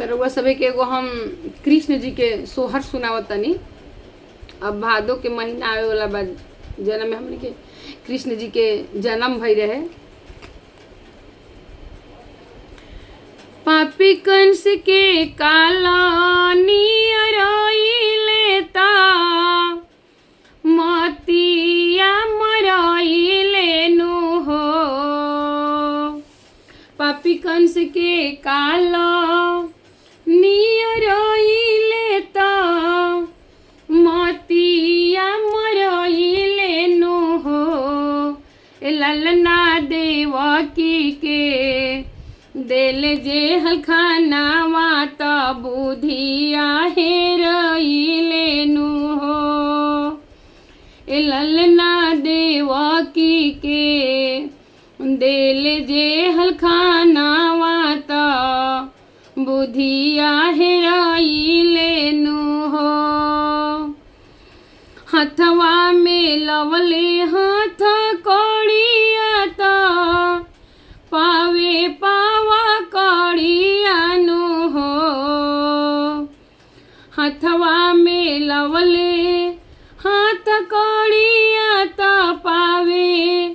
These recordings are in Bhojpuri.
रउआ सभे के एगो हम कृष्ण जी के सोहर सुनावत तनी। अब भादो के महीना आवे वाला बा, जन्म में हमने के कृष्ण जी के जन्म भई रहे। पापी कंस के काला लेता मतिया मरइले नु हो। पापी कंस के काला लेता मतिया मरइले नु हो। ललना देवकी के दिल जे हलखाना माता बुधिया हेरइले नु हो। ललना देवकी के दिल जे हलखाना माता बुधिया हेरइले नु हो। हथवा में लवले हाथ कड़िया ता पावे पावा कड़िया नु हो। हथवा में लवले हाथ कड़िया ता पावे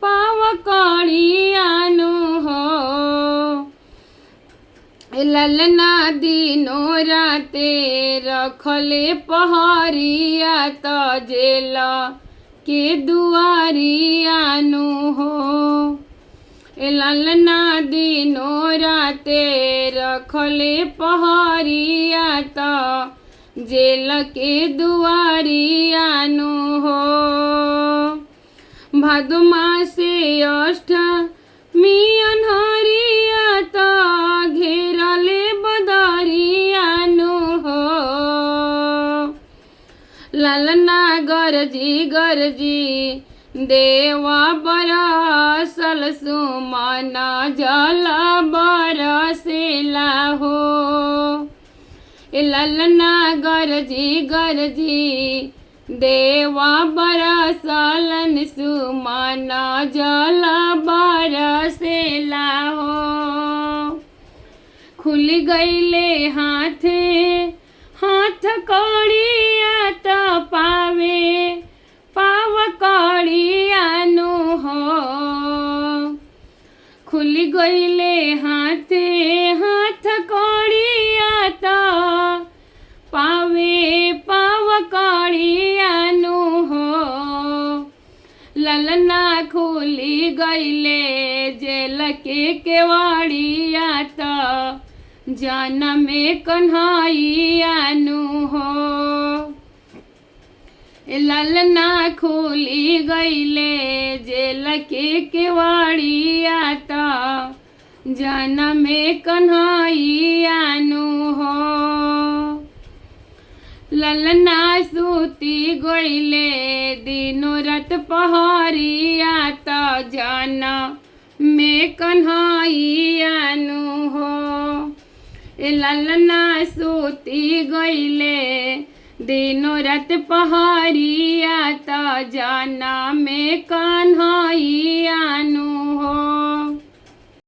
पावा कड़िया नु हो। ललना दिनो राते रखले पहरिया त जेल के दुआरिया नु हो। ललना दिनो राते रखले पहरिया त जेल के दुआरिया नु हो। भादो मासे अष्टमी अन्हरिया त घेरले बदरिया नु हो। ललना गरजी गरजी देवा बरसल सुमन जल बरसेला हो। ललना गरजी गरजी देवा बरसलन सुमन जल बरसेला हो। खुल गईले हाथे हाथ कड़िया त पावे पाव कड़िया नु हो। खुल गईले हाथे हाथ कड़िया त पावे पाव कड़िया नु हो। ललना खुली गईले जेल के केवाड़िया त जान में कन्हैया नु हो। ललना खुली गईले जेल के केवाड़िया त जान में कन्हैया नु हो। ललना सूती गईले दिनो रात पहरिया त जान में कन्हैया नु हो। ललना सूती गईले दिनो रात पहरिया त जान में कन्हैया नु हो।